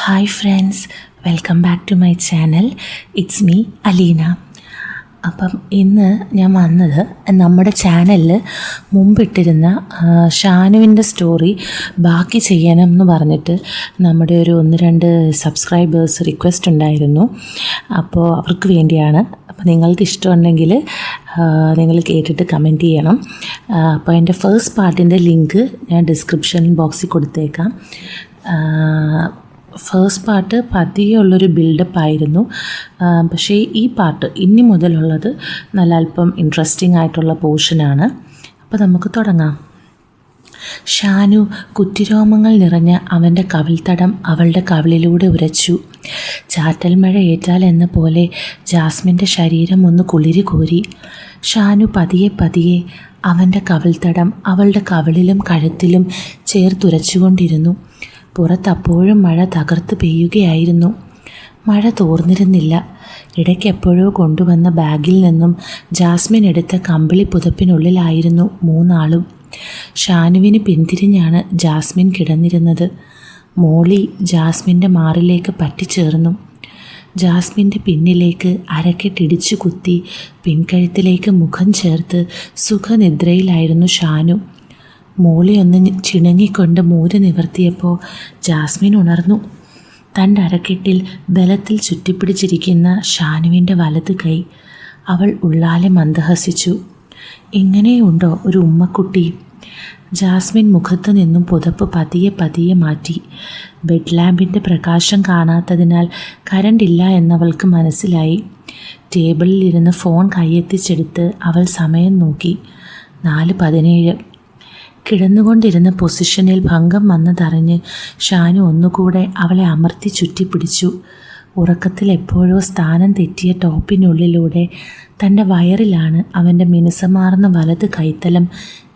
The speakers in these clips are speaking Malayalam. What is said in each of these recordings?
Hi friends, welcome back to my channel. It's me Aleena. അപ്പം ഇന്ന് ഞാൻ വന്നത് നമ്മുടെ ചാനലിൽ മുമ്പിട്ടിരുന്ന ഷാനുവിൻ്റെ സ്റ്റോറി ബാക്കി ചെയ്യണം എന്ന് പറഞ്ഞിട്ട് നമ്മുടെ ഒരു 1-2 സബ്സ്ക്രൈബേഴ്സ് റിക്വസ്റ്റ് ഉണ്ടായിരുന്നു. അപ്പോൾ അവർക്ക് വേണ്ടിയാണ്. അപ്പോൾ നിങ്ങൾക്ക് ഇഷ്ടമുണ്ടെങ്കിൽ നിങ്ങൾ കേട്ടിട്ട് കമൻറ്റ് ചെയ്യണം. അപ്പോൾ എൻ്റെ ഫസ്റ്റ് പാർട്ടിൻ്റെ ലിങ്ക് ഞാൻ ഡിസ്ക്രിപ്ഷൻ ബോക്സിൽ കൊടുത്തേക്കാം. ഫസ്റ്റ് പാർട്ട് പതിയെ ഉള്ളൊരു ബിൽഡപ്പ് ആയിരുന്നു. പക്ഷേ ഈ പാർട്ട് ഇനി മുതലുള്ളത് നല്ല അല്പം ഇൻട്രസ്റ്റിംഗ് ആയിട്ടുള്ള പോർഷനാണ്. അപ്പോൾ നമുക്ക് തുടങ്ങാം. ഷാനു കുറ്റിരോമങ്ങൾ നിറഞ്ഞ അവൻ്റെ കവിൾത്തടം അവളുടെ കവിളിലൂടെ ഉരച്ചു. ചാറ്റൽ മഴ ഏറ്റാൽ എന്ന പോലെ ജാസ്മിൻ്റെ ശരീരം ഒന്ന് കുളിരി കോരി. ഷാനു പതിയെ പതിയെ അവൻ്റെ കവിൾത്തടം അവളുടെ കവിളിലും കഴുത്തിലും ചേർത്തുരച്ചുകൊണ്ടിരുന്നു. പുറത്തപ്പോഴും മഴ തകർത്ത് പെയ്യുകയായിരുന്നു. മഴ തോർന്നിരുന്നില്ല. ഇടയ്ക്കെപ്പോഴോ കൊണ്ടുവന്ന ബാഗിൽ നിന്നും ജാസ്മിൻ എടുത്ത കമ്പിളി പുതപ്പിനുള്ളിലായിരുന്നു മൂന്നാളും. ഷാനുവിന് പിന്തിരിഞ്ഞാണ് ജാസ്മിൻ കിടന്നിരുന്നത്. മോളി ജാസ്മിൻ്റെ മാറിലേക്ക് പറ്റിച്ചേർന്നു. ജാസ്മിൻ്റെ പിന്നിലേക്ക് അരക്കെട്ടിടിച്ചു കുത്തി പിൻകഴുത്തിലേക്ക് മുഖം ചേർത്ത് സുഖനിദ്രയിലായിരുന്നു ഷാനു. മോളി ഒന്ന് ചിണങ്ങിക്കൊണ്ട് മൂര് നിവർത്തിയപ്പോൾ ജാസ്മിൻ ഉണർന്നു. തൻ്റെ അരക്കെട്ടിൽ ബലത്തിൽ ചുറ്റിപ്പിടിച്ചിരിക്കുന്ന ഷാനുവിൻ്റെ വലത് കൈ അവൾ ഉള്ളാലെ മന്ദഹസിച്ചു. ഇങ്ങനെയുണ്ടോ ഒരു ഉമ്മക്കുട്ടി? ജാസ്മിൻ മുഖത്തു നിന്നും പുതപ്പ് പതിയെ പതിയെ മാറ്റി. ബെഡ് ലാമ്പിൻ്റെ പ്രകാശം കാണാത്തതിനാൽ കരണ്ടില്ല എന്നവൾക്ക് മനസ്സിലായി. ടേബിളിലിരുന്ന് ഫോൺ കൈയെത്തിച്ചെടുത്ത് അവൾ സമയം നോക്കി. 4:17. കിടന്നുകൊണ്ടിരുന്ന പൊസിഷനിൽ ഭംഗം വന്നതറിഞ്ഞ് ഷാനു ഒന്നുകൂടെ അവളെ അമർത്തി ചുറ്റിപ്പിടിച്ചു. ഉറക്കത്തിൽ എപ്പോഴോ സ്ഥാനം തെറ്റിയ ടോപ്പിനുള്ളിലൂടെ തൻ്റെ വയറിലാണ് അവൻ്റെ മിനുസമാർന്ന വലത് കൈത്തലം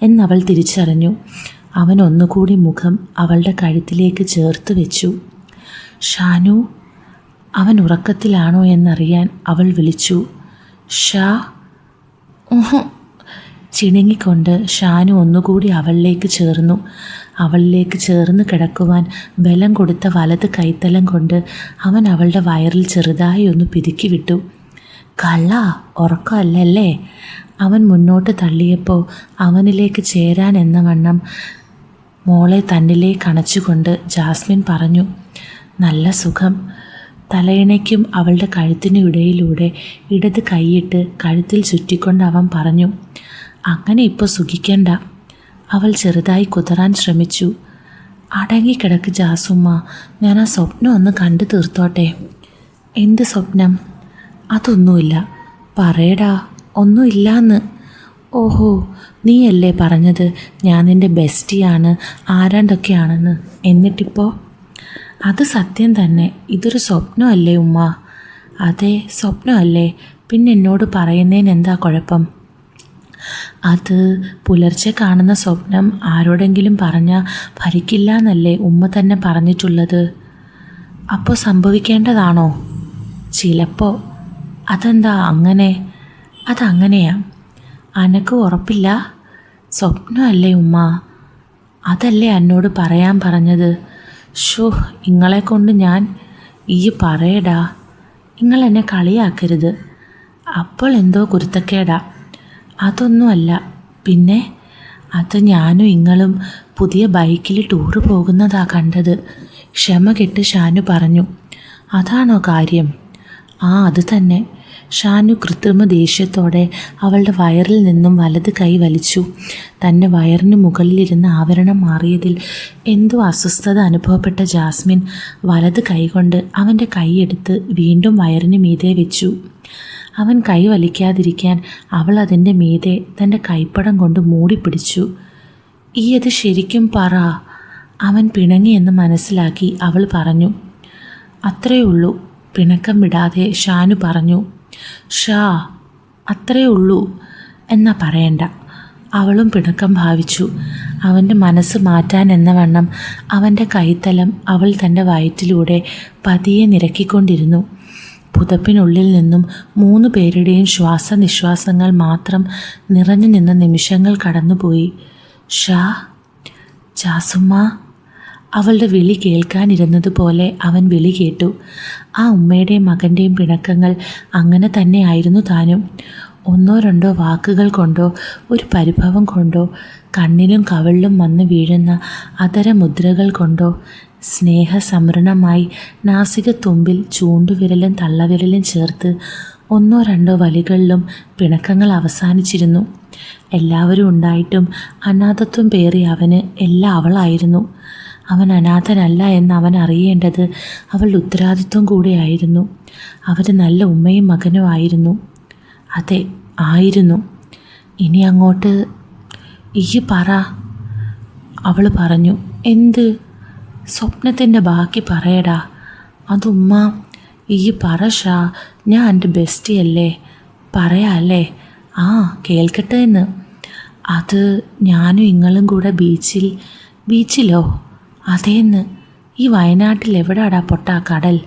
എന്നവൾ തിരിച്ചറിഞ്ഞു. അവൻ ഒന്നുകൂടി മുഖം അവളുടെ കഴുത്തിലേക്ക് ചേർത്ത് വെച്ചു. ഷാനു. അവൻ ഉറക്കത്തിലാണോ എന്നറിയാൻ അവൾ വിളിച്ചു. ഷാ. ചിണുങ്ങിക്കൊണ്ട് ഷാനു ഒന്നുകൂടി അവളിലേക്ക് ചേർന്നു. അവളിലേക്ക് ചേർന്ന് കിടക്കുവാൻ ബലം കൊടുത്ത വലത് കൈത്തലം കൊണ്ട് അവൻ അവളുടെ വയറിൽ ചെറുതായി ഒന്ന് പിതുക്കി വിട്ടു. കള്ള ഉറക്കമല്ലല്ലേ? അവൻ മുന്നോട്ട് തള്ളിയപ്പോൾ അവനിലേക്ക് ചേരാൻ എന്ന വണ്ണം മോളെ തന്നിലേക്ക് അണച്ചുകൊണ്ട് ജാസ്മിൻ പറഞ്ഞു. നല്ല സുഖം. തലയിണയ്ക്കും അവളുടെ കഴുത്തിനിടയിലൂടെ ഇടത് കൈയിട്ട് കഴുത്തിൽ ചുറ്റിക്കൊണ്ട് അവൻ പറഞ്ഞു. അങ്ങനെ ഇപ്പോൾ സുഖിക്കണ്ട. അവൾ ചെറുതായി കുതറാൻ ശ്രമിച്ചു. അടങ്ങിക്കിടക്ക് ജാസുമ്മ, ഞാൻ ആ സ്വപ്നം ഒന്ന് കണ്ടു തീർത്തോട്ടെ. എന്ത് സ്വപ്നം? അതൊന്നുമില്ല. പറയടാ. ഒന്നുമില്ലാന്ന്. ഓഹോ, നീയല്ലേ പറഞ്ഞത് ഞാൻ നിൻ്റെ ബെസ്റ്റിയാണ്, ആരാണ്ടൊക്കെയാണെന്ന്. എന്നിട്ടിപ്പോൾ? അത് സത്യം തന്നെ. ഇതൊരു സ്വപ്നമല്ലേ ഉമ്മ? അതെ, സ്വപ്നമല്ലേ. പിന്നെ എന്നോട് പറയുന്നതിന് എന്താ കുഴപ്പം? അത് പുലർച്ചെ കാണുന്ന സ്വപ്നം ആരോടെങ്കിലും പറഞ്ഞാൽ ഭരിക്കില്ല എന്നല്ലേ ഉമ്മ തന്നെ പറഞ്ഞിട്ടുള്ളത്. അപ്പോൾ സംഭവിക്കേണ്ടതാണോ? ചിലപ്പോൾ. അതെന്താ അങ്ങനെ? അതങ്ങനെയാ. അനക്ക് ഉറപ്പില്ല? സ്വപ്നമല്ലേ ഉമ്മ? അതല്ലേ എന്നോട് പറയാൻ പറഞ്ഞത്. ഷോ, ഇങ്ങളെ കൊണ്ട് ഞാൻ ഈ പറയടാ. നിങ്ങളെന്നെ കളിയാക്കരുത്. അപ്പോൾ എന്തോ കുരുത്തക്കേടാ. അതൊന്നുമല്ല. പിന്നെ അത് ഞാനും ഇങ്ങളും പുതിയ ബൈക്കിൽ ടൂറ് പോകുന്നതാ കണ്ടത്. ക്ഷമ കെട്ട് ഷാനു പറഞ്ഞു. അതാണോ കാര്യം? അത് തന്നെ. ഷാനു കൃത്രിമ ദേഷ്യത്തോടെ അവളുടെ വയറിൽ നിന്നും വലത് കൈ വലിച്ചു. തൻ്റെ വയറിന് മുകളിലിരുന്ന ആവരണം മാറിയതിൽ എന്തോ അസ്വസ്ഥത അനുഭവപ്പെട്ട ജാസ്മിൻ വലത് കൈകൊണ്ട് അവൻ്റെ കൈയെടുത്ത് വീണ്ടും വയറിന് മീതെ വെച്ചു. അവൻ കൈ വലിക്കാതിരിക്കാൻ അവൾ അതിൻ്റെ മീതെ തൻ്റെ കൈപ്പടം കൊണ്ട് മൂടിപ്പിടിച്ചു. അത് ശരിക്കും പറ. അവൻ പിണങ്ങിയെന്ന് മനസ്സിലാക്കി അവൾ പറഞ്ഞു. അത്രേ ഉള്ളൂ. പിണക്കം വിടാതെ ഷാനു പറഞ്ഞു. ഷാ, അത്രേ ഉള്ളൂ എന്നാ പറയണ്ട. അവളും പിണക്കം ഭാവിച്ചു. അവൻ്റെ മനസ്സ് മാറ്റാൻ എന്ന വണ്ണം അവൻ്റെ കൈത്തലം അവൾ തൻ്റെ വയറ്റിലൂടെ പതിയെ നിരക്കിക്കൊണ്ടിരുന്നു. പുതപ്പിനുള്ളിൽ നിന്നും 3 പേരുടെയും ശ്വാസനിശ്വാസങ്ങൾ മാത്രം നിറഞ്ഞു നിന്ന നിമിഷങ്ങൾ കടന്നുപോയി. ഷാ, ജാസുമ്മ. അവളുടെ വിളി കേൾക്കാനിരുന്നതുപോലെ അവൻ വിളി കേട്ടു. ആ ഉമ്മയുടെയും മകൻ്റെയും പിണക്കങ്ങൾ അങ്ങനെ തന്നെയായിരുന്നു താനും. ഒന്നോ രണ്ടോ വാക്കുകൾ കൊണ്ടോ ഒരു പരിഭവം കൊണ്ടോ കണ്ണിലും കവിളിലും വന്ന് വീഴുന്ന അധരമുദ്രകൾ കൊണ്ടോ സ്നേഹസമൃണമായി നാസികത്തുമ്പിൽ ചൂണ്ടുവിരലും തള്ളവിരലും ചേർത്ത് ഒന്നോ രണ്ടോ വലികളിലും പിണക്കങ്ങൾ അവസാനിച്ചിരുന്നു. എല്ലാവരും ഉണ്ടായിട്ടും അനാഥത്വം പേറി അവന് എല്ലാം അവളായിരുന്നു. അവൻ അനാഥനല്ല എന്ന് അവൻ അറിയേണ്ടത് അവളുടെ ഉത്തരവാദിത്വം കൂടെയായിരുന്നു. അവർ നല്ല ഉമ്മയും മകനും ആയിരുന്നു. അതെ, ആയിരുന്നു. ഇനി അങ്ങോട്ട് ഈ പറ, അവൾ പറഞ്ഞു. എന്ത്? സ്വപ്നത്തിൻ്റെ ബാക്കി പറയടാ. അതുമ്മ ഈ പറ ഷാ, ഞാൻ എൻ്റെ ബെസ്റ്റി അല്ലേ, പറയാല്ലേ? ആ, കേൾക്കട്ടെ എന്ന്. അത് ഞാനും ഇങ്ങളും കൂടെ ബീച്ചിലോ? അതേന്ന്. ഈ വയനാട്ടിൽ എവിടാടാ പൊട്ടാ കടൽ?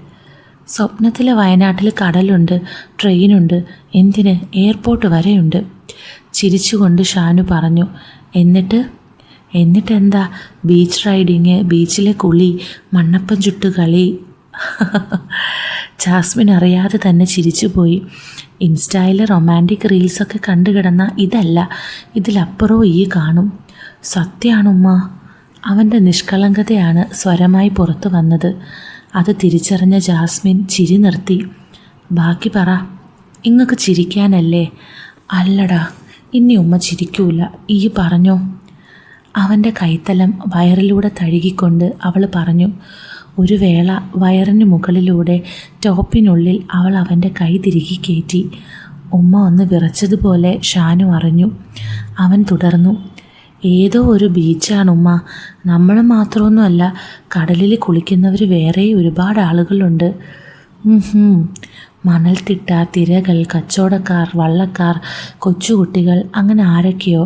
സ്വപ്നത്തിലെ വയനാട്ടിൽ കടലുണ്ട്, ട്രെയിനുണ്ട്, എന്തിന് എയർപോർട്ട് വരെയുണ്ട്. ചിരിച്ചുകൊണ്ട് ഷാനു പറഞ്ഞു. എന്നിട്ടെന്താ? ബീച്ച് റൈഡിങ്, ബീച്ചിലെ കുളി, മണ്ണപ്പം ചുട്ടുകളി. ജാസ്മിൻ അറിയാതെ തന്നെ ചിരിച്ചുപോയി. ഇൻസ്റ്റയിൽ റൊമാൻറ്റിക് റീൽസൊക്കെ കണ്ടു കിടന്ന ഇതല്ല, ഇതിലപ്പുറവും ഈ കാണും. സത്യമാണുമ്മ. അവൻ്റെ നിഷ്കളങ്കതയാണ് സ്വരമായി പുറത്തു വന്നത്. അത് തിരിച്ചറിഞ്ഞ ജാസ്മിൻ ചിരി നിർത്തി. ബാക്കി പറ. ഇങ്ങക്ക് ചിരിക്കാനല്ലേ? അല്ലടാ, ഇനി ഉമ്മ ചിരിക്കൂല, ഈ പറഞ്ഞോ. അവൻ്റെ കൈത്തലം വയറിലൂടെ തഴുകിക്കൊണ്ട് അവൾ പറഞ്ഞു. ഒരു വേള വയറിന് മുകളിലൂടെ ടോപ്പിനുള്ളിൽ അവൾ അവൻ്റെ കൈ തിരികെ കയറ്റി. ഉമ്മ ഒന്ന് വിറച്ചതുപോലെ ഷാനു അറിഞ്ഞു. അവൻ തുടർന്നു. ഏതോ ഒരു ബീച്ചാണുമ്മ. നമ്മൾ മാത്രമൊന്നുമല്ല, കടലിൽ കുളിക്കുന്നവർ വേറെ ഒരുപാട് ആളുകളുണ്ട്. മണൽത്തിട്ട, തിരകൾ, കച്ചവടക്കാർ, വള്ളക്കാർ, കൊച്ചുകുട്ടികൾ, അങ്ങനെ ആരൊക്കെയോ.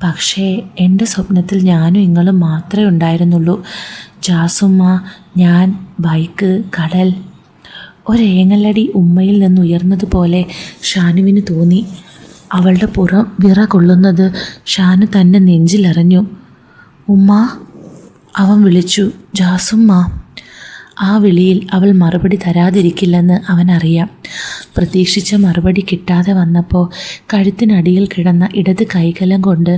പക്ഷേ എൻ്റെ സ്വപ്നത്തിൽ ഞാനും ഇങ്ങളും മാത്രമേ ഉണ്ടായിരുന്നുള്ളൂ. ജാസുമ്മ, ഞാൻ, ബൈക്ക്, കടൽ. ഒരേങ്ങലടി ഉമ്മയിൽ നിന്ന് ഉയർന്നതുപോലെ ഷാനുവിന് തോന്നി. അവളുടെ പുറം വിറ കൊള്ളുന്നത് ഷാനു തന്നെ നെഞ്ചിലറിഞ്ഞു. ഉമ്മ, അവൻ വിളിച്ചു. ജാസുമ്മ. ആ വിളിയിൽ അവൾ മറുപടി തരാതിരിക്കില്ലെന്ന് അവനറിയാം. പ്രതീക്ഷിച്ച മറുപടി കിട്ടാതെ വന്നപ്പോൾ കഴുത്തിനടിയിൽ കിടന്ന ഇടത് കൈകലം കൊണ്ട്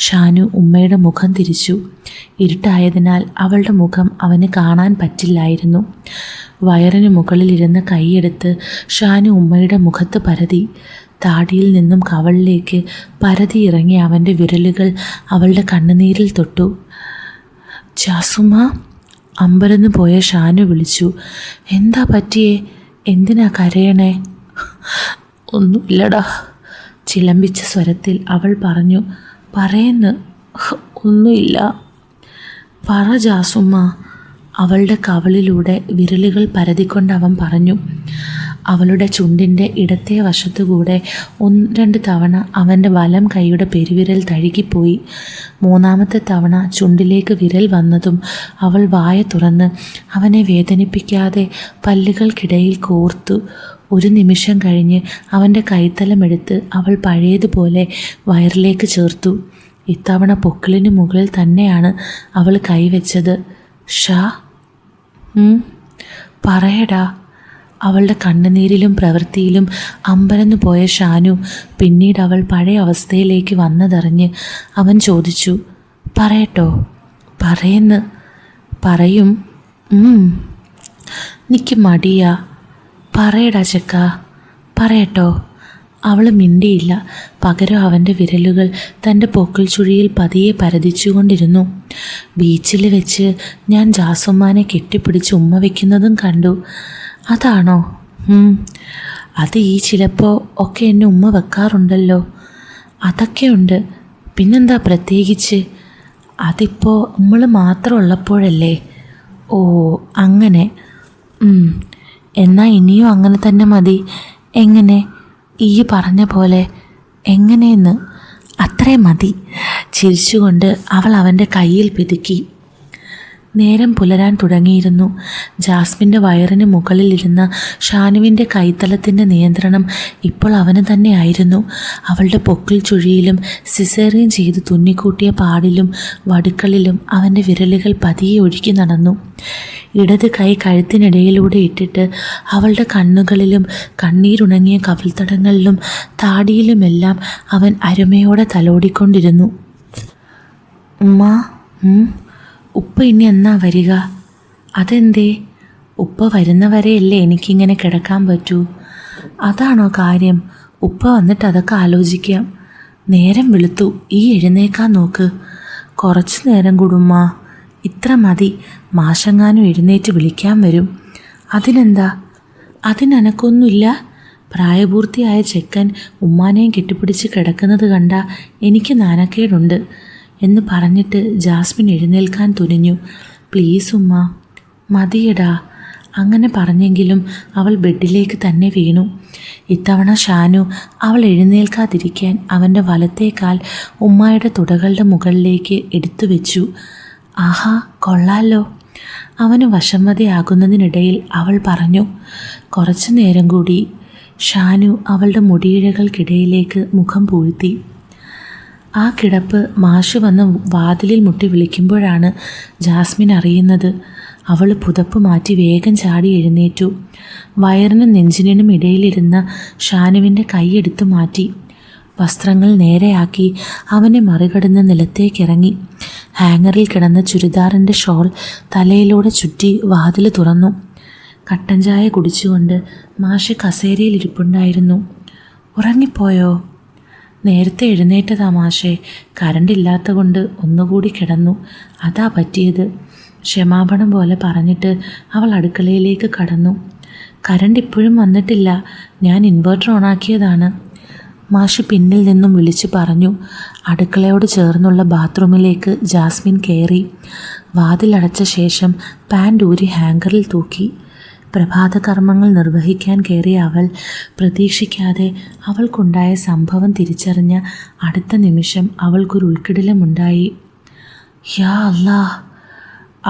ഷാനു ഉമ്മയുടെ മുഖം തിരിച്ചു. ഇരുട്ടായതിനാൽ അവളുടെ മുഖം അവന് കാണാൻ പറ്റില്ലായിരുന്നു. വയറിന് മുകളിലിരുന്ന കൈയെടുത്ത് ഷാനു ഉമ്മയുടെ മുഖത്ത് പരതി. താടിയിൽ നിന്നും കവളിലേക്ക് പരതി ഇറങ്ങിയ അവൻ്റെ വിരലുകൾ അവളുടെ കണ്ണുനീരിൽ തൊട്ടു. ജാസുമ്മ. അമ്പരന്ന് പോയ ഷാനു വിളിച്ചു. എന്താ പറ്റിയേ? എന്തിനാ കരയണേ? ഒന്നുമില്ലടാ, ചിലമ്പിച്ച സ്വരത്തിൽ അവൾ പറഞ്ഞു. പറയെന്ന്. ഒന്നുമില്ല. പറ ജാസുമ്മ. അവളുടെ കവളിലൂടെ വിരലുകൾ പരതിക്കൊണ്ട് അവൻ പറഞ്ഞു. അവളുടെ ചുണ്ടിൻ്റെ ഇടത്തെ വശത്തുകൂടെ 1-2 തവണ അവൻ്റെ വലം കൈയുടെ പെരുവിരൽ തഴുകിപ്പോയി. 3-ാമത്തെ തവണ ചുണ്ടിലേക്ക് വിരൽ വന്നതും അവൾ വായ തുറന്ന് അവനെ വേദനിപ്പിക്കാതെ പല്ലുകൾക്കിടയിൽ കോർത്തു. ഒരു നിമിഷം കഴിഞ്ഞ് അവൻ്റെ കൈത്തലമെടുത്ത് അവൾ പഴയതുപോലെ വയറിലേക്ക് ചേർത്തു. ഇത്തവണ പൊക്കിളിന് മുകളിൽ തന്നെയാണ് അവൾ കൈവച്ചത്. ഷാ. പറയടാ. അവളുടെ കണ്ണുനീരിലും പ്രവൃത്തിയിലും അമ്പരന്നു പോയ ഷാനു പിന്നീട് അവൾ പഴയ അവസ്ഥയിലേക്ക് വന്നതറിഞ്ഞ് അവൻ ചോദിച്ചു. പറയട്ടോ? പറയെന്ന്. പറയും. നിക്ക് മടിയാ. പറയടാ ചെക്ക, പറയട്ടോ? അവൾ മിണ്ടിയില്ല. പകരം അവൻ്റെ വിരലുകൾ തൻ്റെ പൊക്കിൾ ചുഴിയിൽ പതിയെ പരതിച്ചുകൊണ്ടിരുന്നു. ബീച്ചിൽ വെച്ച് ഞാൻ ജാസുമ്മാനെ കെട്ടിപ്പിടിച്ച് ഉമ്മ വയ്ക്കുന്നതും കണ്ടു. അതാണോ? അത് ഈ ചിലപ്പോൾ ഒക്കെ എന്നെ ഉമ്മ വെക്കാറുണ്ടല്ലോ. അതൊക്കെയുണ്ട്. പിന്നെന്താ പ്രത്യേകിച്ച്? അതിപ്പോൾ നമ്മൾ മാത്രം ഉള്ളപ്പോഴല്ലേ. ഓ, അങ്ങനെ. എന്നാൽ ഇനിയും അങ്ങനെ തന്നെ മതി. എങ്ങനെ? ഈ പറഞ്ഞ പോലെ. എങ്ങനെയെന്ന്? അത്രേ മതി. ചിരിച്ചുകൊണ്ട് അവൾ അവൻ്റെ കയ്യിൽ പിതുക്കി. നേരം പുലരാൻ തുടങ്ങിയിരുന്നു. ജാസ്മിൻ്റെ വയറിന് മുകളിലിരുന്ന ഷാനുവിൻ്റെ കൈത്തലത്തിൻ്റെ നിയന്ത്രണം ഇപ്പോൾ അവന് തന്നെയായിരുന്നു. അവളുടെ പൊക്കിൾ ചുഴിയിലും സിസേറിയൻ ചെയ്ത് തുന്നിക്കൂട്ടിയ പാടിലും വടുക്കളിലും അവൻ്റെ വിരലുകൾ പതിയെ ഒഴുകി നടന്നു. ഇടത് കൈ കഴുത്തിനിടയിലൂടെ ഇട്ടിട്ട് അവളുടെ കണ്ണുകളിലും കണ്ണീരുണങ്ങിയ കവിൾത്തടങ്ങളിലും താടിയിലുമെല്ലാം അവൻ അരുമയോടെ തലോടിക്കൊണ്ടിരുന്നു. ഉമ്മ, ഉപ്പ ഇനി എന്നാ വരിക? അതെന്തേ? ഉപ്പ വരുന്നവരെയല്ലേ എനിക്കിങ്ങനെ കിടക്കാൻ പറ്റൂ? അതാണോ കാര്യം? ഉപ്പ വന്നിട്ട് അതൊക്കെ ആലോചിക്കാം. നേരം വെളുത്തു, ഈ എഴുന്നേക്കാൻ നോക്ക്. കുറച്ച് നേരം കൂടുമ്മ, ഇത്ര മതി. മാഷെങ്ങാനും എഴുന്നേറ്റ് വിളിക്കാൻ വരും. അതിനെന്താ? അതിനനക്കൊന്നുമില്ല. പ്രായപൂർത്തിയായ ചെക്കൻ ഉമ്മാനെയും കെട്ടിപ്പിടിച്ച് കിടക്കുന്നത് കണ്ട എനിക്ക് നാണക്കേടുണ്ട് എന്ന് പറഞ്ഞിട്ട് ജാസ്മിൻ എഴുന്നേൽക്കാൻ തുനിഞ്ഞു. പ്ലീസ് ഉമ്മ, മതിയടാ. അങ്ങനെ പറഞ്ഞെങ്കിലും അവൾ ബെഡിലേക്ക് തന്നെ വീണു. ഇത്തവണ ഷാനു അവൾ എഴുന്നേൽക്കാതിരിക്കാൻ അവൻ്റെ വലത്തേക്കാൽ ഉമ്മായുടെ തുടകളുടെ മുകളിലേക്ക് എടുത്തു വെച്ചു. ആഹാ, കൊള്ളാലോ. അവന് വശംവദയാകുന്നതിനിടയിൽ അവൾ പറഞ്ഞു. കുറച്ചു നേരം കൂടി. ഷാനു അവളുടെ മുടിയിഴകൾക്കിടയിലേക്ക് മുഖം പൂഴ്ത്തി. ആ കിടപ്പ് മാഷ് വന്ന് വാതിലിൽ മുട്ടി വിളിക്കുമ്പോഴാണ് ജാസ്മിൻ അറിയുന്നത്. അവൾ പുതപ്പ് മാറ്റി വേഗം ചാടി എഴുന്നേറ്റു. വയറിനും നെഞ്ചിനും ഇടയിലിരുന്ന ഷാനുവിൻ്റെ കൈയെടുത്തു മാറ്റി. വസ്ത്രങ്ങൾ നേരെയാക്കി അവനെ മറികടന്ന് നിലത്തേക്കിറങ്ങി. ഹാങ്ങറിൽ കിടന്ന ചുരിദാറിൻ്റെ ഷോൾ തലയിലൂടെ ചുറ്റി വാതിൽ തുറന്നു. കട്ടൻ ചായ കുടിച്ചുകൊണ്ട് മാഷ് കസേരയിൽ ഇരിപ്പുണ്ടായിരുന്നു. ഉറങ്ങിപ്പോയോ? നേരത്തെ എഴുന്നേറ്റതാ മാഷേ. കറണ്ട് ഇല്ലാത്ത കൊണ്ട് ഒന്നുകൂടി കിടന്നു, അതാ പറ്റിയത്. ക്ഷമാപണം പോലെ പറഞ്ഞിട്ട് അവൾ അടുക്കളയിലേക്ക് കടന്നു. കറണ്ട് ഇപ്പോഴും വന്നിട്ടില്ല, ഞാൻ ഇൻവെർട്ടർ ഓണാക്കിയതാണ്. മാഷ് പിന്നിൽ നിന്നും വിളിച്ചു പറഞ്ഞു. അടുക്കളയോട് ചേർന്നുള്ള ബാത്റൂമിലേക്ക് ജാസ്മിൻ കയറി. വാതിലടച്ച ശേഷം പാൻ്റ് ഊരി ഹാങ്കറിൽ തൂക്കി. പ്രഭാത കർമ്മങ്ങൾ നിർവഹിക്കാൻ കയറിയ അവൾ പ്രതീക്ഷിക്കാതെ അവൾക്കുണ്ടായ സംഭവം തിരിച്ചറിഞ്ഞ അടുത്ത നിമിഷം അവൾക്കൊരു ഉൾക്കിടിലമുണ്ടായി. യാ അല്ലാ!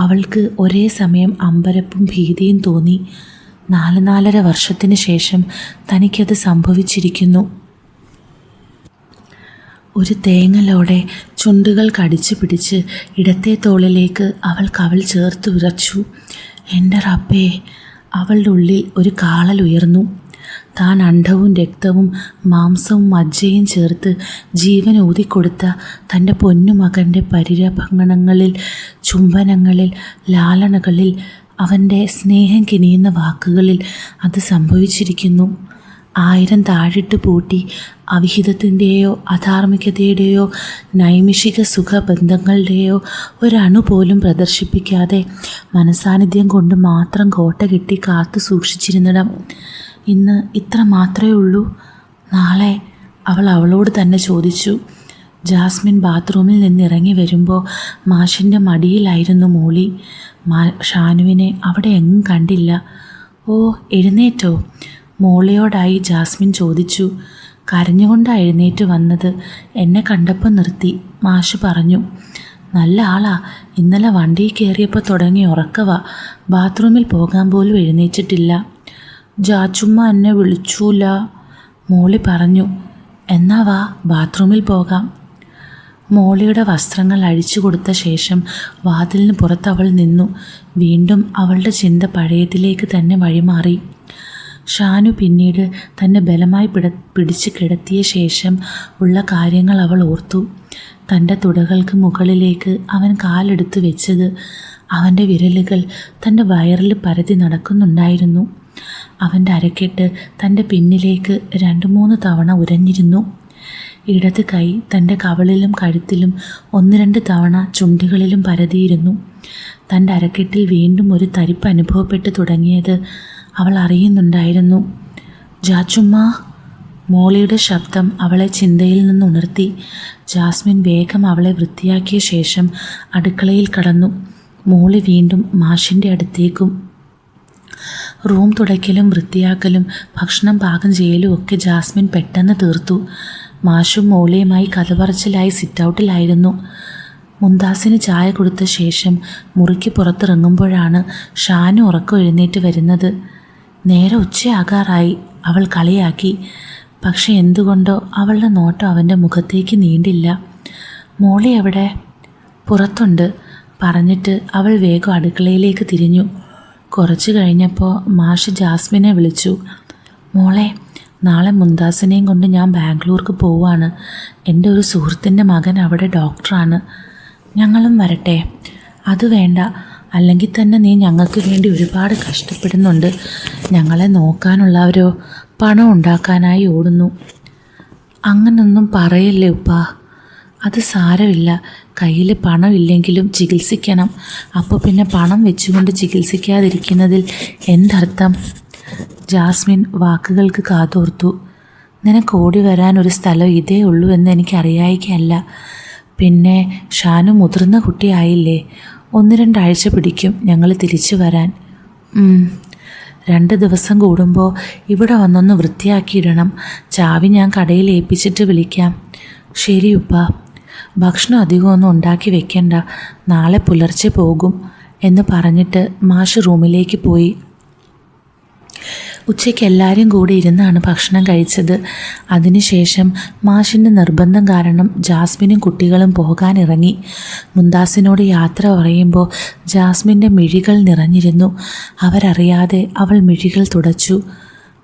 അവൾക്ക് ഒരേ സമയം അമ്പരപ്പും ഭീതിയും തോന്നി. 4-4.5 വർഷത്തിന് ശേഷം തനിക്കത് സംഭവിച്ചിരിക്കുന്നു. ഒരു തേങ്ങലോടെ ചുണ്ടുകൾ കടിച്ചു പിടിച്ച് ഇടത്തെ തോളിലേക്ക് അവൾ കവിൾ ചേർത്ത് വിറച്ചു. എൻ്റെ റബ്ബേ! അവളുടെ ഉള്ളിൽ ഒരു കാളൽ ഉയർന്നു. താൻ അണ്ഡവും രക്തവും മാംസവും മജ്ജയും ചേർത്ത് ജീവൻ ഊതിക്കൊടുത്ത തൻ്റെ പൊന്നുമകൻ്റെ പരിരഭങ്ങളിൽ, ചുംബനങ്ങളിൽ, ലാളനകളിൽ, അവൻ്റെ സ്നേഹം കിനിയുന്ന വാക്കുകളിൽ അത് സംഭവിച്ചിരിക്കുന്നു. 1000 താഴിട്ട് പൂട്ടി അവിഹിതത്തിൻ്റെയോ അധാർമികതയുടെയോ നൈമിഷിക സുഖബന്ധങ്ങളുടെയോ ഒരണു പോലും പ്രദർശിപ്പിക്കാതെ മനസാന്നിധ്യം കൊണ്ട് മാത്രം കോട്ട കെട്ടി കാത്തു സൂക്ഷിച്ചിരുന്നിടം ഇന്ന് ഇത്ര മാത്രമേ ഉള്ളൂ. നാളെ? അവൾ അവളോട് തന്നെ ചോദിച്ചു. ജാസ്മിൻ ബാത്റൂമിൽ നിന്നിറങ്ങി വരുമ്പോൾ മാഷിൻ്റെ മടിയിലായിരുന്നു മോളി. ഷാനുവിനെ അവിടെ എങ്ങും കണ്ടില്ല. ഓ, എഴുന്നേറ്റോ? മോളിയോടായി ജാസ്മിൻ ചോദിച്ചു. കരഞ്ഞുകൊണ്ടാണ് എഴുന്നേറ്റ് വന്നത്. എന്നെ കണ്ടപ്പോൾ നിർത്തി, മാഷ് പറഞ്ഞു. നല്ല ആളാ. ഇന്നലെ വണ്ടിയിൽ കയറിയപ്പോൾ തുടങ്ങി ഉറക്കവാ. ബാത്റൂമിൽ പോകാൻ പോലും എഴുന്നേറ്റിട്ടില്ല. ജാച്ചുമ്മ എന്നെ വിളിച്ചൂല, മോളി പറഞ്ഞു. എന്നാ വാ, ബാത്റൂമിൽ പോകാം. മോളിയുടെ വസ്ത്രങ്ങൾ അഴിച്ചു കൊടുത്ത ശേഷം വാതിലിന് പുറത്ത് അവൾ നിന്നു. വീണ്ടും അവളുടെ ചിന്ത പഴയതിലേക്ക് തന്നെ വഴിമാറി. ഷാനു പിന്നീട് തന്നെ ബലമായി പിടിച്ച് കിടത്തിയ ശേഷം ഉള്ള കാര്യങ്ങൾ അവൾ ഓർത്തു. തൻ്റെ തുടകൾക്ക് മുകളിലേക്ക് അവൻ കാലെടുത്ത് വെച്ചത്. അവൻ്റെ വിരലുകൾ തൻ്റെ വയറിൽ പരതി നടക്കുന്നുണ്ടായിരുന്നു. അവൻ്റെ അരക്കെട്ട് തൻ്റെ പിന്നിലേക്ക് 2-3 തവണ ഉരഞ്ഞിരുന്നു. ഇടത് കൈ തൻ്റെ കവിളിലും കഴുത്തിലും 1-2 തവണ ചുണ്ടുകളിലും പരതിയിരുന്നു. തൻ്റെ അരക്കെട്ടിൽ വീണ്ടും ഒരു തരിപ്പ് അനുഭവപ്പെട്ടു തുടങ്ങിയത് അവൾ അറിയുന്നുണ്ടായിരുന്നു. ജാച്ചുമ്മ! മോളിയുടെ ശബ്ദം അവളെ ചിന്തയിൽ നിന്ന് ഉണർത്തി. ജാസ്മിൻ വേഗം അവളെ വൃത്തിയാക്കിയ ശേഷം അടുക്കളയിൽ കടന്നു. മോളി വീണ്ടും മാഷിൻ്റെ അടുത്തേക്കും. റൂം തുടയ്ക്കലും വൃത്തിയാക്കലും ഭക്ഷണം പാകം ചെയ്യലും ഒക്കെ ജാസ്മിൻ പെട്ടെന്ന് തീർത്തു. മാഷും മോളിയുമായി കഥ പറച്ചിലായി സിറ്റൗട്ടിലായിരുന്നു. മുംതാസിന് ചായ കൊടുത്ത ശേഷം മുറിക്ക് പുറത്തിറങ്ങുമ്പോഴാണ് ഷാനു ഉറക്കം എഴുന്നേറ്റ് വരുന്നത്. നേരെ ഉച്ചയാകാറായി. അവൾ കളിയാക്കി. പക്ഷെ എന്തുകൊണ്ടോ അവളുടെ നോട്ടം അവൻ്റെ മുഖത്തേക്ക് നീണ്ടില്ല. മോളി എവിടെ? പുറത്തുണ്ട് പറഞ്ഞിട്ട് അവൾ വേഗം അടുക്കളയിലേക്ക് തിരിഞ്ഞു. കുറച്ച് കഴിഞ്ഞപ്പോൾ മാഷ് ജാസ്മിനെ വിളിച്ചു. മോളെ, നാളെ മുംതാസിനെയും കൊണ്ട് ഞാൻ ബാംഗ്ലൂർക്ക് പോവാണ്. എൻ്റെ ഒരു സുഹൃത്തിൻ്റെ മകൻ അവിടെ ഡോക്ടറാണ്. ഞങ്ങളും വരട്ടെ? അത് വേണ്ട, അല്ലെങ്കിൽ തന്നെ നീ ഞങ്ങൾക്ക് വേണ്ടി ഒരുപാട് കഷ്ടപ്പെടുന്നുണ്ട്. ഞങ്ങളെ നോക്കാനുള്ളവരോ പണം ഉണ്ടാക്കാനായി ഓടുന്നു. അങ്ങനൊന്നും പറയല്ലേ ഉപ്പാ. അത് സാരമില്ല, കയ്യിൽ പണമില്ലെങ്കിലും ചികിത്സിക്കണം. അപ്പോൾ പിന്നെ പണം വെച്ചുകൊണ്ട് ചികിത്സിക്കാതിരിക്കുന്നതിൽ എന്തർത്ഥം? ജാസ്മിൻ വാക്കുകൾക്ക് കാതോർത്തു. നിനക്ക് ഓടി വരാൻ ഒരു സ്ഥലം ഇതേ ഉള്ളൂ എന്ന് എനിക്കറിയായികയല്ല. പിന്നെ ഷാനു മുതിർന്ന കുട്ടിയായില്ലേ, 1-2 ആഴ്ച പിടിക്കും ഞങ്ങൾ തിരിച്ചു വരാൻ. 2 ദിവസം കൂടുമ്പോൾ ഇവിടെ വന്നൊന്ന് വൃത്തിയാക്കിയിടണം. ചാവി ഞാൻ കടയിൽ ഏൽപ്പിച്ചിട്ട് വിളിക്കാം. ശരി ഉപ്പാ. ഭക്ഷണം അധികമൊന്നും ഉണ്ടാക്കി വെക്കണ്ട, നാളെ പുലർച്ചെ പോകും എന്ന് പറഞ്ഞിട്ട് മാഷ് റൂമിലേക്ക് പോയി. ഉച്ചയ്ക്ക് എല്ലാവരും കൂടി ഇരുന്നാണ് ഭക്ഷണം കഴിച്ചത്. അതിനുശേഷം മാഷിൻ്റെ നിർബന്ധം കാരണം ജാസ്മിനും കുട്ടികളും പോകാനിറങ്ങി. മുംതാസിനോട് യാത്ര പറയുമ്പോൾ ജാസ്മിൻ്റെ മിഴികൾ നിറഞ്ഞിരുന്നു. അവരറിയാതെ അവൾ മിഴികൾ തുടച്ചു.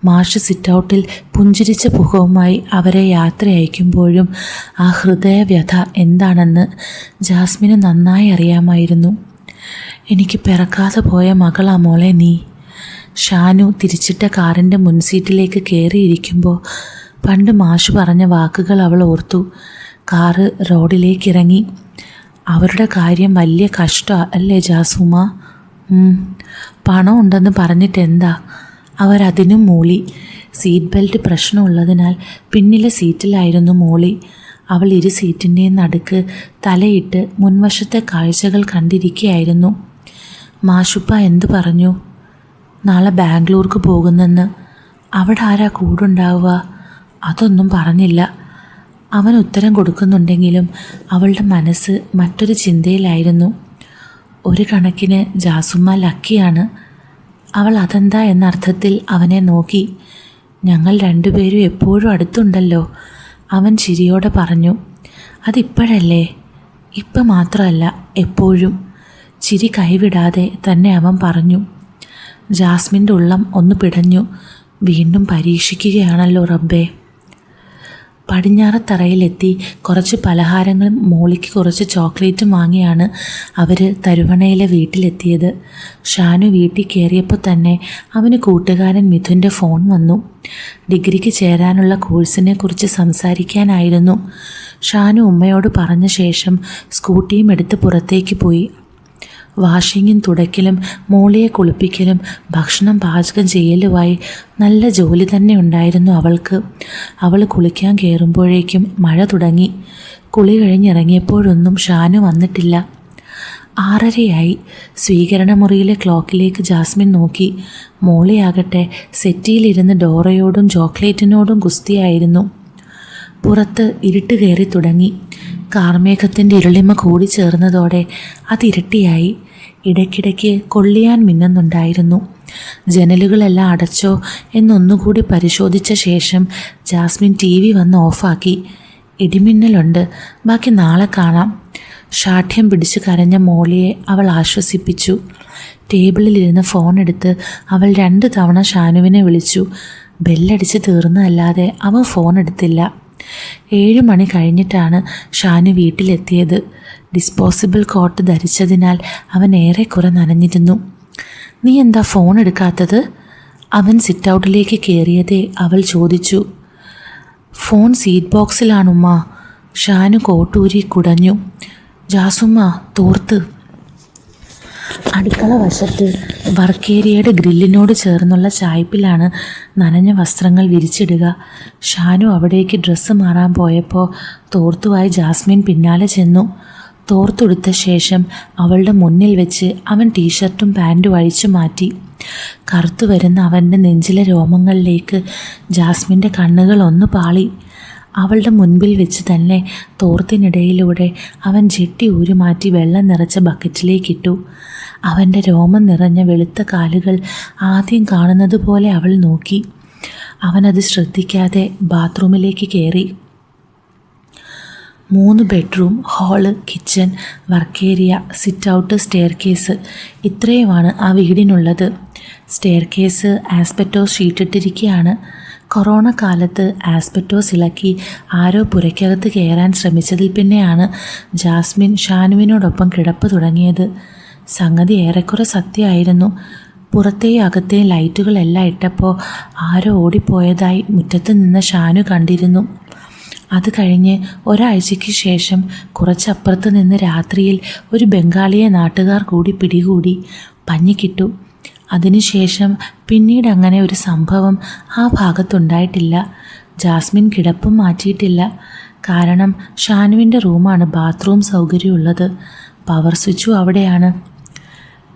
മാഷ് സിറ്റൗട്ടിൽ പുഞ്ചിരിച്ച മുഖവുമായി അവരെ യാത്ര അയക്കുമ്പോഴും ആ ഹൃദയവ്യഥ എന്താണെന്ന് ജാസ്മിന് നന്നായി അറിയാമായിരുന്നു. എനിക്ക് പിറക്കാതെ പോയ മകളാ മോളെ നീ. ഷാനു തിരിച്ചിട്ട കാറിൻ്റെ മുൻസീറ്റിലേക്ക് കയറിയിരിക്കുമ്പോൾ പണ്ട് മാഷ് പറഞ്ഞ വാക്കുകൾ അവൾ ഓർത്തു. കാറ് റോഡിലേക്കിറങ്ങി. അവരുടെ കാര്യം വലിയ കഷ്ടമാണ് അല്ലേ ജാസുമ? പണം ഉണ്ടെന്ന് പറഞ്ഞിട്ടെന്താ? അവരതിനും മൂളി. സീറ്റ് ബെൽറ്റ് പ്രശ്നമുള്ളതിനാൽ പിന്നിലെ സീറ്റിലായിരുന്നു മോളി. അവൾ ഇരു സീറ്റിൻ്റെയും നടുക്ക് തലയിട്ട് മുൻവശത്തെ കാഴ്ചകൾ കണ്ടിരിക്കുകയായിരുന്നു. മാഷുപ്പ എന്തു പറഞ്ഞു? നാളെ ബാംഗ്ലൂർക്ക് പോകുന്നെന്ന്. അവിടെ ആരാ കൂടുണ്ടാവുക? അതൊന്നും പറഞ്ഞില്ല. അവൻ ഉത്തരം കൊടുക്കുന്നുണ്ടെങ്കിലും അവളുടെ മനസ്സ് മറ്റൊരു ചിന്തയിലായിരുന്നു. ഒരു കണക്കിന് ജാസുമ്മ ലക്കിയാണ്. അവൾ അതെന്താ എന്നർത്ഥത്തിൽ അവനെ നോക്കി. ഞങ്ങൾ 2 പേരും എപ്പോഴും അടുത്തുണ്ടല്ലോ, അവൻ ചിരിയോടെ പറഞ്ഞു. അതിപ്പോഴല്ലേ? ഇപ്പം മാത്രമല്ല, എപ്പോഴും. ചിരി കൈവിടാതെ തന്നെ അവൻ പറഞ്ഞു. ജാസ്മിൻ്റെ ഉള്ളം ഒന്ന് പിടഞ്ഞു. വീണ്ടും പരീക്ഷിക്കുകയാണല്ലോ റബ്ബേ. പടിഞ്ഞാറത്തറയിലെത്തി കുറച്ച് പലഹാരങ്ങളും മോളിക്ക് കുറച്ച് ചോക്ലേറ്റും വാങ്ങിയാണ് അവർ തരുവണയിലെ വീട്ടിലെത്തിയത്. ഷാനു വീട്ടിൽ കയറിയപ്പോൾ തന്നെ അവന് കൂട്ടുകാരൻ മിഥുൻ്റെ ഫോൺ വന്നു. ഡിഗ്രിക്ക് ചേരാനുള്ള കോഴ്സിനെ കുറിച്ച് സംസാരിക്കാനായിരുന്നു. ഷാനു ഉമ്മയോട് പറഞ്ഞ ശേഷം സ്കൂട്ടിയും എടുത്ത് പുറത്തേക്ക് പോയി. വാഷിങ്ങും തുടയ്ക്കലും മോളിയെ കുളിപ്പിക്കലും ഭക്ഷണം പാചകം ചെയ്യലുമായി നല്ല ജോലി തന്നെ ഉണ്ടായിരുന്നു അവൾക്ക്. അവൾ കുളിക്കാൻ കയറുമ്പോഴേക്കും മഴ തുടങ്ങി. കുളി കഴിഞ്ഞിറങ്ങിയപ്പോഴൊന്നും ഷാനു വന്നിട്ടില്ല. 6:30 സ്വീകരണ മുറിയിലെ ക്ലോക്കിലേക്ക് ജാസ്മിൻ നോക്കി. മോളിയാകട്ടെ സെറ്റിയിലിരുന്ന് ഡോറയോടും ചോക്ലേറ്റിനോടും ഗുസ്തിയായിരുന്നു. പുറത്ത് ഇരുട്ട് കയറി തുടങ്ങി. കാർമേഘത്തിൻ്റെ ഇരുളിമ കൂടി ചേർന്നതോടെ അതിരട്ടിയായി. ഇടയ്ക്കിടയ്ക്ക് കൊള്ളിയാൻ മിന്നുന്നുണ്ടായിരുന്നു. ജനലുകളെല്ലാം അടച്ചോ എന്നൊന്നുകൂടി പരിശോധിച്ച ശേഷം ജാസ്മിൻ TV വന്ന് ഓഫാക്കി. ഇടിമിന്നലുണ്ട്, ബാക്കി നാളെ കാണാം. ശാഠ്യം പിടിച്ച് കരഞ്ഞ മോളിയെ അവൾ ആശ്വസിപ്പിച്ചു. ടേബിളിലിരുന്ന് ഫോൺ എടുത്ത് അവൾ 2 തവണ ഷാനുവിനെ വിളിച്ചു. ബെല്ലടിച്ച് തീർന്നതല്ലാതെ അവൻ ഫോൺ എടുത്തില്ല. 7 മണി കഴിഞ്ഞിട്ടാണ് ഷാനു വീട്ടിലെത്തിയത്. ഡിസ്പോസിബിൾ കോട്ട് ധരിച്ചതിനാൽ അവൻ ഏറെക്കുറെ നനഞ്ഞിരുന്നു. നീ എന്താ ഫോൺ എടുക്കാത്തത്? അവൻ സിറ്റൗട്ടിലേക്ക് കയറിയതേ അവൾ ചോദിച്ചു. ഫോൺ സീറ്റ് ബോക്സിലാണുമ്മ. ഷാനു കോട്ടൂരി കുടഞ്ഞു. ജാസുമ്മ തോർത്ത്. അടുക്കള വശത്ത് വർക്ക് ഏരിയയുടെ ഗ്രില്ലിനോട് ചേർന്നുള്ള ചായ്പിലാണ് നനഞ്ഞ വസ്ത്രങ്ങൾ വിരിച്ചിടുക. ഷാനു അവിടേക്ക് ഡ്രസ്സ് മാറാൻ പോയപ്പോൾ തോർത്തുമായി ജാസ്മിൻ പിന്നാലെ ചെന്നു. തോർത്തുടുത്ത ശേഷം അവളുടെ മുന്നിൽ വെച്ച് അവൻ ടീഷർട്ടും പാൻറ്റും അഴിച്ചു മാറ്റി. കറുത്തു വരുന്ന അവൻ്റെ നെഞ്ചിലെ രോമങ്ങളിലേക്ക് ജാസ്മിൻ്റെ കണ്ണുകൾ ഒന്ന് പാളി. അവളുടെ മുൻപിൽ വെച്ച് തന്നെ തോർത്തിനിടയിലൂടെ അവൻ ജെട്ടി ഊരുമാറ്റി വെള്ളം നിറച്ച ബക്കറ്റിലേക്കിട്ടു. അവൻ്റെ രോമം നിറഞ്ഞ വെളുത്ത കാലുകൾ ആദ്യം കാണുന്നത് പോലെ അവൾ നോക്കി. അവനത് ശ്രദ്ധിക്കാതെ ബാത്റൂമിലേക്ക് കയറി. 3 bedroom, hall, kitchen, work area, sit out, staircase, ഇത്രയുമാണ് ആ വീടിനുള്ളത്. സ്റ്റെയർ കേസ് ആസ്പെറ്റോസ് ഷീറ്റിട്ടിരിക്കുകയാണ്. കൊറോണ കാലത്ത് ആസ്പെറ്റോസ് ഇളക്കി ആരോ പുരയ്ക്കകത്ത് കയറാൻ ശ്രമിച്ചതിൽ പിന്നെയാണ് ജാസ്മിൻ ഷാനുവിനോടൊപ്പം കിടപ്പ് തുടങ്ങിയത്. സംഗതി ഏറെക്കുറെ സത്യമായിരുന്നു. പുറത്തെയും അകത്തെയും ലൈറ്റുകളെല്ലാം ഇട്ടപ്പോൾ ആരോ ഓടിപ്പോയതായി മുറ്റത്ത് നിന്ന ഷാനു കണ്ടിരുന്നു. അത് കഴിഞ്ഞ് ഒരാഴ്ചയ്ക്ക് ശേഷം കുറച്ചപ്പുറത്ത് നിന്ന് രാത്രിയിൽ ഒരു ബംഗാളിയെ നാട്ടുകാർ കൂടി പിടികൂടി പഞ്ഞിക്കിട്ടു. അതിനുശേഷം പിന്നീട് അങ്ങനെ ഒരു സംഭവം ആ ഭാഗത്തുണ്ടായിട്ടില്ല. ജാസ്മിൻ കിടപ്പും മാറ്റിയിട്ടില്ല. കാരണം ഷാനുവിൻ്റെ റൂമാണ് ബാത്റൂം സൗകര്യമുള്ളത്. പവർ സ്വിച്ചും അവിടെയാണ്.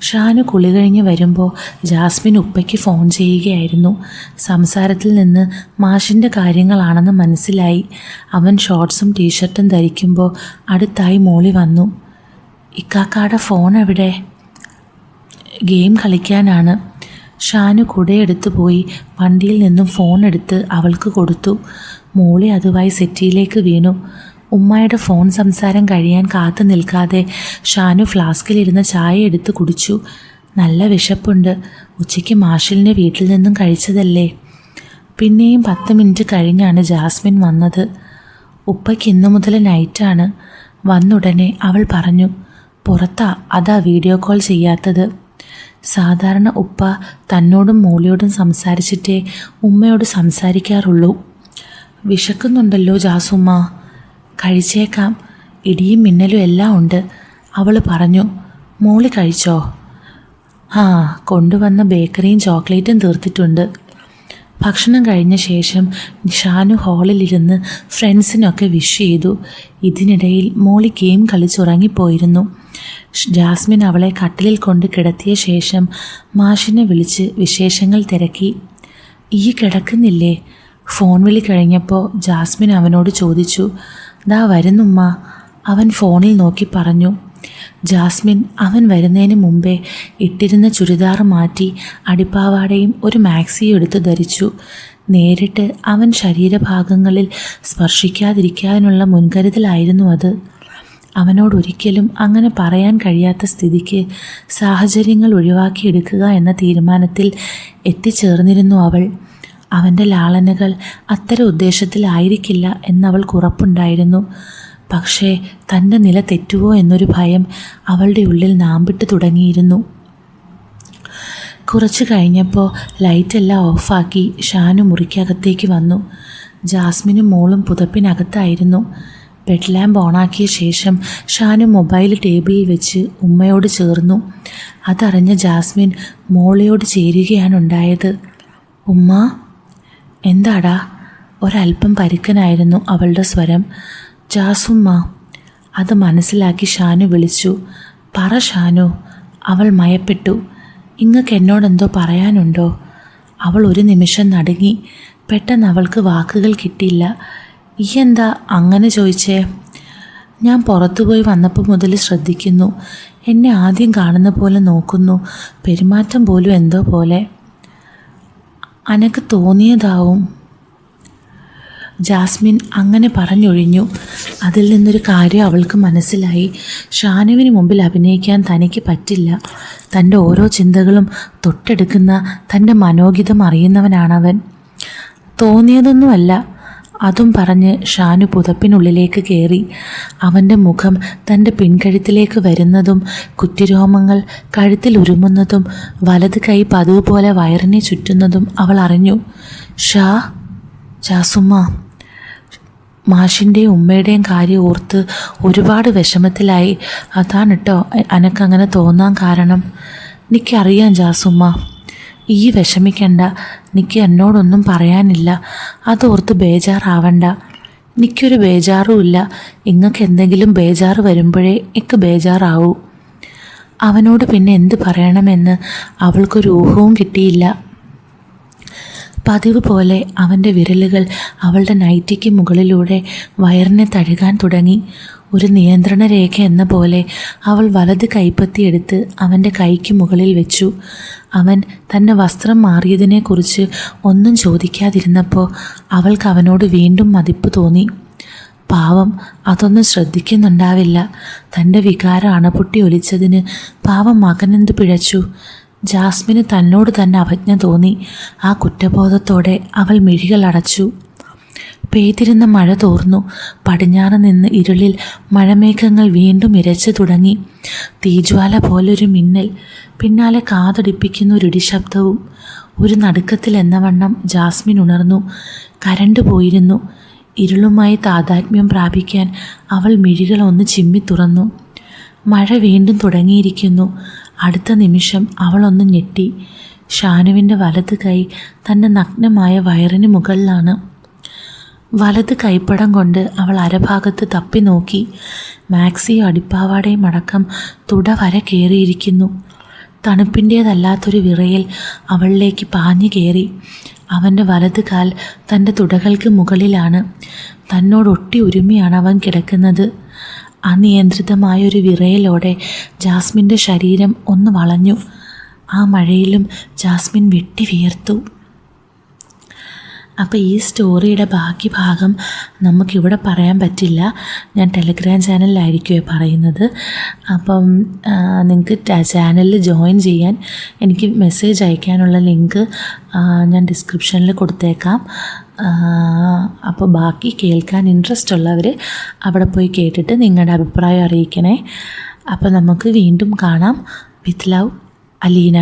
ഷാനു കുളി കഴിഞ്ഞ് വരുമ്പോൾ ജാസ്മിൻ ഉപ്പയ്ക്ക് ഫോൺ ചെയ്യുകയായിരുന്നു. സംസാരത്തിൽ നിന്ന് മാഷിൻ്റെ കാര്യങ്ങളാണെന്ന് മനസ്സിലായി. അവൻ ഷോർട്ട്സും ടീഷർട്ടും ധരിക്കുമ്പോൾ അടുത്തായി മോളി വന്നു. ഇക്കാക്കാടെ ഫോൺ എവിടെ? ഗെയിം കളിക്കാനാണ്. ഷാനു കുടയെടുത്ത് പോയി വണ്ടിയിൽ നിന്നും ഫോൺ എടുത്ത് അവൾക്ക് കൊടുത്തു. മോളി അതുമായി സെറ്റിയിലേക്ക് വീണു. ഉമ്മയുടെ ഫോൺ സംസാരം കഴിയാൻ കാത്തു നിൽക്കാതെ ഷാനു ഫ്ലാസ്കിലിരുന്ന ചായ എടുത്ത് കുടിച്ചു. നല്ല വിശപ്പുണ്ട്. ഉച്ചയ്ക്ക് മാഷിലിൻ്റെ വീട്ടിൽ നിന്നും കഴിച്ചതല്ലേ. പിന്നെയും 10 മിനിറ്റ് കഴിഞ്ഞാണ് ജാസ്മിൻ വന്നത്. ഉപ്പയ്ക്ക് ഇന്നു മുതൽ നൈറ്റാണ്. വന്നുടനെ അവൾ പറഞ്ഞു, പുറത്താ, അതാ വീഡിയോ കോൾ ചെയ്യാത്തത്. സാധാരണ ഉപ്പ തന്നോടും മോളിയോടും സംസാരിച്ചിട്ടേ ഉമ്മയോട് സംസാരിക്കാറുള്ളൂ. വിശക്കുന്നുണ്ടല്ലോ ജാസുമ്മ, കഴിച്ചേക്കാം, ഇടിയും മിന്നലും എല്ലാം ഉണ്ട്, അവൾ പറഞ്ഞു. മോളി കഴിച്ചോ? ആ, കൊണ്ടുവന്ന ബേക്കറിയും ചോക്ലേറ്റും തീർത്തിട്ടുണ്ട്. ഭക്ഷണം കഴിഞ്ഞ ശേഷം ഷാനു ഹാളിലിരുന്ന് ഫ്രണ്ട്സിനൊക്കെ വിഷ് ചെയ്തു. ഇതിനിടയിൽ മോളി ഗെയിം കളിച്ചുറങ്ങിപ്പോയിരുന്നു. ജാസ്മിൻ അവളെ കട്ടിലിൽ കൊണ്ട് കിടത്തിയ ശേഷം മാഷിനെ വിളിച്ച് വിശേഷങ്ങൾ തിരക്കി. ഈ കിടക്കുന്നില്ലേ? ഫോൺ വിളി കഴിഞ്ഞപ്പോൾ ജാസ്മിൻ അവനോട് ചോദിച്ചു. ദാ വരുന്നുമ്മ, അവൻ ഫോണിൽ നോക്കി പറഞ്ഞു. ജാസ്മിൻ അവൻ വരുന്നതിന് മുമ്പേ ഇട്ടിരുന്ന ചുരിദാർ മാറ്റി അടിപ്പാവാടയും ഒരു മാക്സിയും എടുത്ത് ധരിച്ചു. നേരിട്ട് അവൻ ശരീരഭാഗങ്ങളിൽ സ്പർശിക്കാതിരിക്കാനുള്ള മുൻകരുതലായിരുന്നു അത്. അവനോടൊരിക്കലും അങ്ങനെ പറയാൻ കഴിയാത്ത സ്ഥിതിക്ക് സാഹചര്യങ്ങൾ ഒഴിവാക്കിയെടുക്കുക എന്ന തീരുമാനത്തിൽ എത്തിച്ചേർന്നിരുന്നു അവൾ. അവൻ്റെ ലാളനകൾ അത്തരം ഉദ്ദേശത്തിലായിരിക്കില്ല എന്നവൾക്ക് ഉറപ്പുണ്ടായിരുന്നു. പക്ഷേ തൻ്റെ നില തെറ്റുവോ എന്നൊരു ഭയം അവളുടെ ഉള്ളിൽ നാമ്പിട്ട് തുടങ്ങിയിരുന്നു. കുറച്ച് കഴിഞ്ഞപ്പോൾ ലൈറ്റെല്ലാം ഓഫാക്കി ഷാനു മുറിക്കകത്തേക്ക് വന്നു. ജാസ്മിനും മോളും പുതപ്പിനകത്തായിരുന്നു. ബെഡ് ലാമ്പ് ഓണാക്കിയ ശേഷം ഷാനു മൊബൈൽ ടേബിളിൽ വെച്ച് ഉമ്മയോട് ചേർന്നു. അതറിഞ്ഞ ജാസ്മിൻ മോളയോട് ചേരുകയാണുണ്ടായത്. ഉമ്മ, എന്താടാ? ഒരല്പം പരുക്കനായിരുന്നു അവളുടെ സ്വരം. ജാസുമ്മ. അത് മനസ്സിലാക്കി ഷാനു വിളിച്ചു. പറ ഷാനു. അവൾ മയപ്പെട്ടു. ഇങ്ങക്ക് എന്നോടെന്തോ പറയാനുണ്ടോ? അവൾ ഒരു നിമിഷം നടുങ്ങി. പെട്ടെന്ന് അവൾക്ക് വാക്കുകൾ കിട്ടിയില്ല. ഈ എന്താ അങ്ങനെ ചോദിച്ചേ? ഞാൻ പുറത്തുപോയി വന്നപ്പോൾ മുതൽ ശ്രദ്ധിക്കുന്നു. എന്നെ ആദ്യം കാണുന്ന പോലെ നോക്കുന്നു. പെരുമാറ്റം പോലും എന്തോ പോലെ. അനക്ക് തോന്നിയതാവും. ജാസ്മിൻ അങ്ങനെ പറഞ്ഞൊഴിഞ്ഞു. അതിൽ നിന്നൊരു കാര്യം അവൾക്ക് മനസ്സിലായി. ഷാനുവിന് മുമ്പിൽ അഭിനയിക്കാൻ തനിക്ക് പറ്റില്ല. തൻ്റെ ഓരോ ചിന്തകളും തൊട്ടെടുക്കുന്ന തൻ്റെ മനോഗിതം അറിയുന്നവനാണവൻ. തോന്നിയതൊന്നുമല്ല. അതും പറഞ്ഞ് ഷാനു പുതപ്പിനുള്ളിലേക്ക് കയറി. അവൻ്റെ മുഖം തൻ്റെ പിൻകഴുത്തിലേക്ക് വരുന്നതും കുറ്റിരോമങ്ങൾ കഴുത്തിൽ ഉരുമുന്നതും വലത് കൈ പതിവ് പോലെ വയറിനെ ചുറ്റുന്നതും അവൾ അറിഞ്ഞു. ജാസുമ്മ. മാഷിൻ്റെയും ഉമ്മയുടെയും കാര്യം ഓർത്ത് ഒരുപാട് വിഷമത്തിലായി. അതാണ് കേട്ടോ അനക്കങ്ങനെ തോന്നാൻ കാരണം. എനിക്കറിയാം ജാസുമ്മ. ഈ വിഷമിക്കണ്ട. എനിക്ക് എന്നോടൊന്നും പറയാനില്ല. അതോർത്ത് ബേജാറാവണ്ട. എനിക്കൊരു ബേജാറുമില്ല. ഇങ്ങക്ക് എന്തെങ്കിലും ബേജാറ് വരുമ്പോഴേ എനിക്ക് ബേജാറാവൂ. അവനോട് പിന്നെ എന്ത് പറയണമെന്ന് അവൾക്കൊരു ഊഹവും കിട്ടിയില്ല. പതിവ് പോലെ അവൻ്റെ വിരലുകൾ അവളുടെ നൈറ്റിക്ക് മുകളിലൂടെ വയറിനെ തഴുകാൻ തുടങ്ങി. ഒരു നിയന്ത്രണ രേഖ എന്ന പോലെ അവൾ വലത് കൈപ്പത്തിയെടുത്ത് അവൻ്റെ കൈക്ക് മുകളിൽ വെച്ചു. അവൻ തൻ്റെ വസ്ത്രം മാറിയതിനെക്കുറിച്ച് ഒന്നും ചോദിക്കാതിരുന്നപ്പോൾ അവൾക്ക് അവനോട് വീണ്ടും മതിപ്പ് തോന്നി. പാവം, അതൊന്നും ശ്രദ്ധിക്കുന്നുണ്ടാവില്ല. തൻ്റെ വികാരം അണപൊട്ടി ഒലിച്ചതിന് പാവം മകനെന്ത് പിഴച്ചു? ജാസ്മിന് തന്നോട് തന്നെ അവജ്ഞ തോന്നി. ആ കുറ്റബോധത്തോടെ അവൾ മിഴികൾ അടച്ചു. പെയ്തിരുന്ന മഴ തോർന്നു. പടിഞ്ഞാറ് നിന്ന് ഇരുളിൽ മഴമേഘങ്ങൾ വീണ്ടും ഇരച്ചു തുടങ്ങി. തീജ്വാല പോലൊരു മിന്നൽ, പിന്നാലെ കാതടിപ്പിക്കുന്ന ഒരു ഇടിശബ്ദവും. ഒരു നടുക്കത്തിൽ എന്ന വണ്ണം ജാസ്മിൻ ഉണർന്നു. കരണ്ട് പോയിരുന്നു. ഇരുളുമായി താതാത്മ്യം പ്രാപിക്കാൻ അവൾ മിഴികൾ ഒന്ന് ചിമ്മി തുറന്നു. മഴ വീണ്ടും തുടങ്ങിയിരിക്കുന്നു. അടുത്ത നിമിഷം അവളൊന്ന് ഞെട്ടി. ഷാനുവിൻ്റെ വലത് കൈ തൻ്റെ നഗ്നമായ വയറിന് മുകളിലാണ്. വലത് കൈപ്പടം കൊണ്ട് അവൾ അരഭാഗത്ത് തപ്പി നോക്കി. മാക്സിയും അടിപ്പാവാടയും അടക്കം തുട വര കയറിയിരിക്കുന്നു. തണുപ്പിൻ്റേതല്ലാത്തൊരു വിറയൽ അവളിലേക്ക് പാഞ്ഞു കയറി. അവൻ്റെ വലത് കാൽ തൻ്റെ തുടകൾക്ക് മുകളിലാണ്. തന്നോടൊട്ടി ഉരുമിയാണ് അവൻ കിടക്കുന്നത്. അനിയന്ത്രിതമായൊരു വിറയലോടെ ജാസ്മിൻ്റെ ശരീരം ഒന്ന് വളഞ്ഞു. ആ മഴയിലും ജാസ്മിൻ വെട്ടി വിയർത്തു. അപ്പോൾ ഈ സ്റ്റോറിയുടെ ബാക്കി ഭാഗം നമുക്കിവിടെ പറയാൻ പറ്റില്ല. ഞാൻ ടെലഗ്രാം ചാനലിലായിരിക്കുമേ പറയുന്നത്. അപ്പം നിങ്ങൾക്ക് ചാനലിൽ ജോയിൻ ചെയ്യാൻ എനിക്ക് മെസ്സേജ് അയക്കാനുള്ള ലിങ്ക് ഞാൻ ഡിസ്ക്രിപ്ഷനിൽ കൊടുത്തേക്കാം. അപ്പോൾ ബാക്കി കേൾക്കാൻ ഇൻട്രസ്റ്റ് ഉള്ളവർ അവിടെ പോയി കേട്ടിട്ട് നിങ്ങളുടെ അഭിപ്രായം അറിയിക്കണേ. അപ്പോൾ നമുക്ക് വീണ്ടും കാണാം. With love, Aleena.